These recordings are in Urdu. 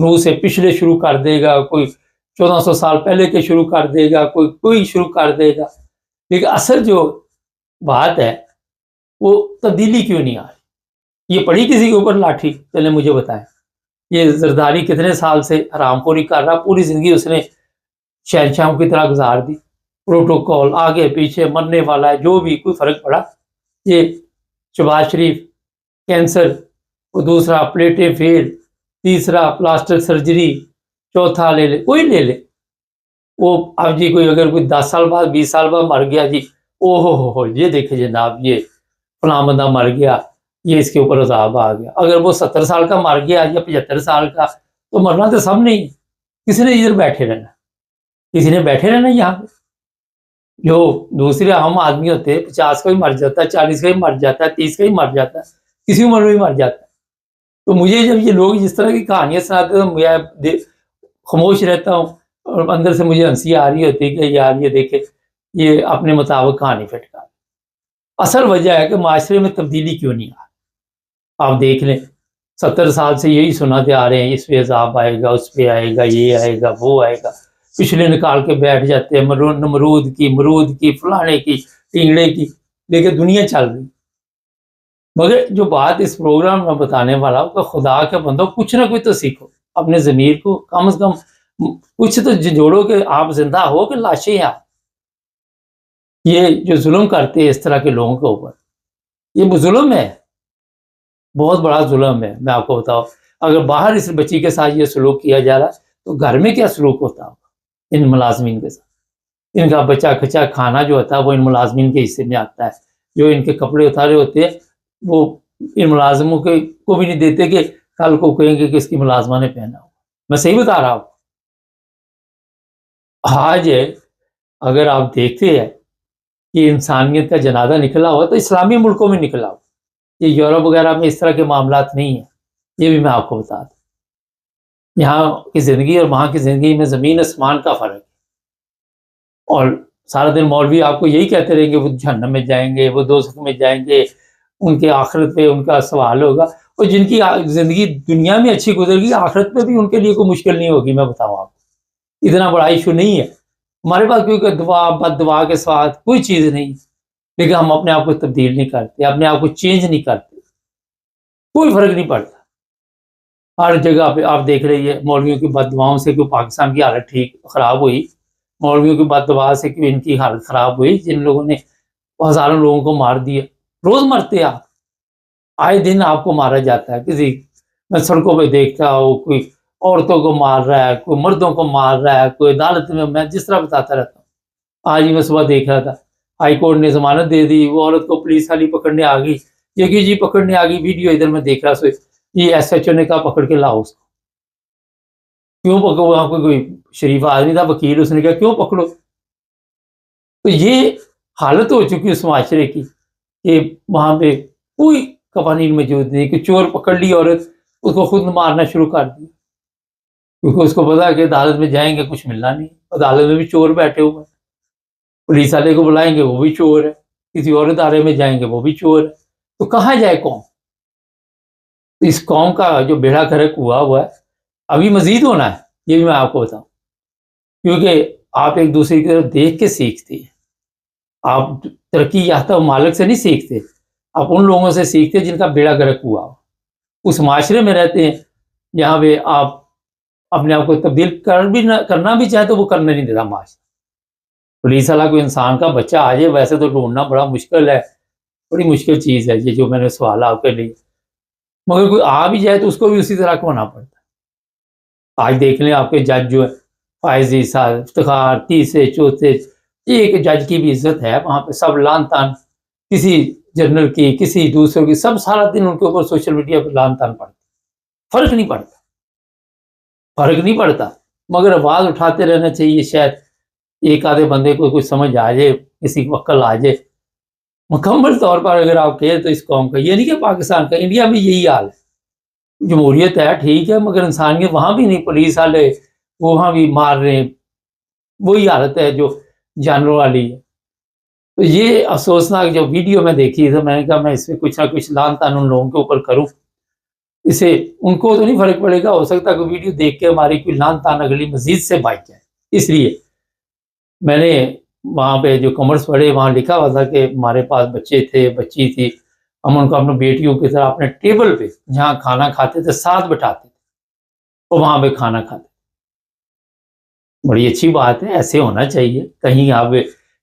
نو سے پچھلے شروع کر دے گا، کوئی 1400 سال پہلے کے شروع کر دے گا، کوئی شروع کر دے گا، لیکن اصل جو بات ہے وہ تبدیلی کیوں نہیں آ رہی؟ یہ پڑی کسی کے اوپر لاٹھی؟ چلے مجھے بتائیں، یہ زرداری کتنے سال سے حرام خوری کر رہا، پوری زندگی اس نے شہنشاہوں کی طرح گزار دی، پروٹوکول آگے پیچھے، مرنے والا ہے، جو بھی کوئی فرق پڑا؟ یہ شہباز شریف کینسر، وہ دوسرا پلیٹیں فیل، تیسرا پلاسٹک سرجری، چوتھا لے لے، کوئی لے لے، وہ اب جی کوئی اگر کوئی 10 سال بعد 20 سال بعد مر گیا جی، او ہو یہ دیکھیں جناب، یہ فلاں بندہ مر گیا، یہ اس کے اوپر عذاب آ گیا۔ اگر وہ 70 سال کا مر گیا یا 75 سال کا، تو مرنا تو سب نہیں، کسی نے ادھر بیٹھے رہنا، کسی نے بیٹھے رہنا یہاں پہ۔ جو دوسرے عام آدمی ہوتے ہیں 50 کا بھی مر جاتا ہے، 40 کا بھی مر جاتا ہے، 30 کا بھی مر جاتا ہے، کسی عمر میں بھی مر جاتا ہے۔ تو مجھے جب یہ لوگ جس طرح کی کہانیاں سناتے ہیں تو میں خاموش رہتا ہوں، اور اندر سے مجھے ہنسی آ رہی ہوتی ہے کہ یار یہ دیکھے یہ اپنے مطابق کہانی پھٹکا۔ اصل وجہ ہے کہ معاشرے میں تبدیلی کیوں نہیں آ رہی؟ آپ دیکھ لیں 70 سال سے یہی سناتے آ رہے ہیں، اس پہ عذاب آئے گا، اس پہ آئے گا، یہ آئے گا، وہ آئے گا، پچھلے نکال کے بیٹھ جاتے ہیں، نمرود کی، مرود کی، فلانے کی، ٹینگڑے کی، لیکن دنیا چل رہی۔ مگر جو بات اس پروگرام میں بتانے والا ہوں کہ خدا کے بندوں کچھ نہ کچھ تو سیکھو، اپنے ضمیر کو کم از کم کچھ تو جوڑو کہ آپ زندہ ہو کہ لاشیں ہیں آپ۔ یہ جو ظلم کرتے ہیں اس طرح کے لوگوں کے اوپر، یہ ظلم ہے، بہت بڑا ظلم ہے۔ میں آپ کو بتاؤں، اگر باہر اس بچی کے ساتھ یہ سلوک کیا جا رہا ہے تو گھر میں کیا سلوک ہوتا ہوگا ان ملازمین کے ساتھ؟ ان کا بچہ کچا کھانا جو ہوتا ہے وہ ان ملازمین کے حصے میں آتا ہے، جو ان کے کپڑے اتارے ہوتے ہیں وہ ان ملازموں کو بھی نہیں دیتے کہ کل کو کہیں گے کہ اس کی ملازمہ نے پہنا ہو۔ میں صحیح بتا رہا ہوں؟ آج اگر آپ دیکھتے ہیں کہ انسانیت کا جنازہ نکلا ہوا تو اسلامی ملکوں میں نکلا ہوا، یہ یورپ وغیرہ میں اس طرح کے معاملات نہیں ہیں، یہ بھی میں آپ کو بتا دوں۔ یہاں کی زندگی اور وہاں کی زندگی میں زمین آسمان کا فرق ہے، اور سارا دن مولوی آپ کو یہی کہتے رہیں گے وہ جہنم میں جائیں گے، وہ دوزخ میں جائیں گے، ان کے آخرت پہ ان کا سوال ہوگا، اور جن کی زندگی دنیا میں اچھی گزر گی آخرت پہ بھی ان کے لیے کوئی مشکل نہیں ہوگی۔ میں بتاؤں آپ کو اتنا بڑا ایشو نہیں ہے ہمارے پاس، کیونکہ دعا بد دعا کے ساتھ کوئی چیز نہیں، لیکن ہم اپنے آپ کو تبدیل نہیں کرتے، اپنے آپ کو چینج نہیں کرتے، کوئی فرق نہیں پڑتا۔ ہر جگہ پہ آپ دیکھ رہی ہے مولویوں کی بد دعاؤں سے کیوں پاکستان کی حالت خراب ہوئی، مولویوں کی بد دعا سے کیوں ان کی حالت خراب ہوئی، جن لوگوں نے ہزاروں لوگوں کو مار دیا، روز مرتے آپ، آئے دن آپ کو مارا جاتا ہے۔ کسی میں سڑکوں پہ دیکھتا ہوں کوئی عورتوں کو مار رہا ہے، کوئی مردوں کو مار رہا ہے، کوئی عدالت میں جس طرح بتاتا رہتا ہوں۔ آج ہی میں صبح دیکھ رہا تھا ہائی کورٹ نے ضمانت دے دی، وہ عورت کو پولیس والی پکڑنے آ گئی، یہ کہ جی پکڑنے آ گئی، ویڈیو ادھر میں دیکھ رہا سو یہ ایس ایچ او نے کہا پکڑ کے لاؤ اس کو، کیوں پکڑو؟ وہاں کوئی شریف آدمی تھا وکیل، اس نے کہا کیوں پکڑو؟ تو یہ حالت ہو چکی اس معاشرے کی کہ وہاں پہ کوئی قوانین موجود نہیں، کہ چور پکڑ لی عورت اس کو خود مارنا شروع کر دیا، کیونکہ اس کو پتا ہے کہ عدالت میں جائیں گے کچھ ملنا نہیں، عدالت میں بھی چور بیٹھے ہوئے، پولیس والے کو بلائیں گے وہ بھی چور ہے، کسی اور ادارے میں جائیں گے وہ بھی چور ہے، تو کہاں جائے قوم؟ اس قوم کا جو بیڑا گرک ہوا ہے ابھی مزید ہونا ہے، یہ بھی میں آپ کو بتاؤں، کیونکہ آپ ایک دوسرے کی طرف دیکھ کے سیکھتے ہیں، آپ ترقی یافتہ ممالک سے نہیں سیکھتے، آپ ان لوگوں سے سیکھتے جن کا بیڑا گرک ہوا ہو، اس معاشرے میں رہتے ہیں جہاں پہ آپ اپنے آپ کو تبدیل کرنا بھی چاہے تو وہ کرنے نہیں دیتا معاشرہ۔ پولیس والا کوئی انسان کا بچہ آ جائے ویسے تو ڈھونڈنا بڑا مشکل ہے، بڑی مشکل چیز ہے یہ جو میں نے سوال آپ کے لیے، مگر کوئی آ بھی جائے تو اس کو بھی اسی طرح ہونا پڑتا ہے۔ آج دیکھ لیں آپ کے جج جو ہے فائز صاحب، افتخار، تیسرے چوتھے، ایک جج کی بھی عزت ہے وہاں پہ، سب لان تان، کسی جنرل کی کسی دوسروں کی، سب سارا دن ان کے اوپر سوشل میڈیا پہ لان تان پڑتے، فرق نہیں پڑتا، مگر آواز اٹھاتے رہنا چاہیے، شاید ایک آدھے بندے کو کوئی سمجھ آ جائے، کسی کو عقل آ جائے۔ مکمل طور پر اگر آپ کہیں تو اس قوم کا یہ نہیں کہ پاکستان کا، انڈیا میں یہی حال ہے، جمہوریت ہے ٹھیک ہے مگر انسانیت وہاں بھی نہیں، پولیس والے وہاں بھی مار رہے ہیں، وہی حالت ہے جو جانوروں والی ہے۔ تو یہ افسوسناک جو ویڈیو میں دیکھی تو میں نے کہا میں اس میں کچھ نہ کچھ لان تان ان لوگوں کے اوپر کروں اس سے ان کو تو نہیں فرق پڑے گا، ہو سکتا ہے کہ ویڈیو دیکھ کے ہماری کوئی لان تان اگلی مزید سے بھاگ جائے۔ اس لیے میں نے وہاں پہ جو کامرس پڑھے وہاں لکھا ہوا تھا کہ ہمارے پاس بچے تھے، بچی تھی، ہم ان کو اپنے بیٹیوں کی طرح اپنے ٹیبل پہ جہاں کھانا کھاتے تھے ساتھ بٹھاتے تھے اور وہاں پہ کھانا کھاتے تھے۔ بڑی اچھی بات ہے، ایسے ہونا چاہیے۔ کہیں آپ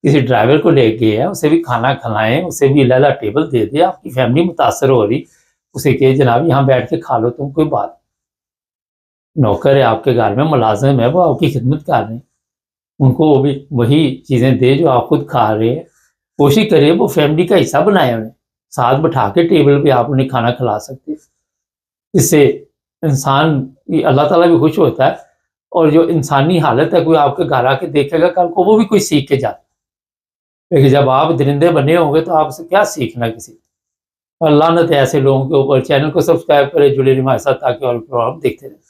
کسی ڈرائیور کو لے گئے ہیں، اسے بھی کھانا کھلائیں، اسے بھی علیحدہ ٹیبل دے دیں۔ آپ کی فیملی متاثر ہو رہی، اسے کہ جناب یہاں بیٹھ کے کھا لو، تم کوئی بات نوکر ہے آپ کے گھر میں، ملازم ہے، وہ آپ کی خدمت کر رہے ہیں، ان کو وہ بھی وہی چیزیں دے جو آپ خود کھا رہے ہیں۔ کوشش کرے وہ فیملی کا حصہ بنائے، انہیں ساتھ بٹھا کے ٹیبل پہ آپ انہیں کھانا کھلا سکتے۔ اس سے انسان اللہ تعالیٰ بھی خوش ہوتا ہے، اور جو انسانی حالت ہے کوئی آپ کے گھر آ کے دیکھے گا کل کو وہ بھی کوئی سیکھ کے جاتا ہے، لیکن جب آپ درندے بنے ہوں گے تو آپ سے کیا سیکھنا کسی۔ اور لعنت ہے ایسے لوگوں کے اوپر۔ چینل کو سبسکرائب کریں، جڑے رہیں ہمارے ساتھ تاکہ اور پروگرام دیکھتے رہیں۔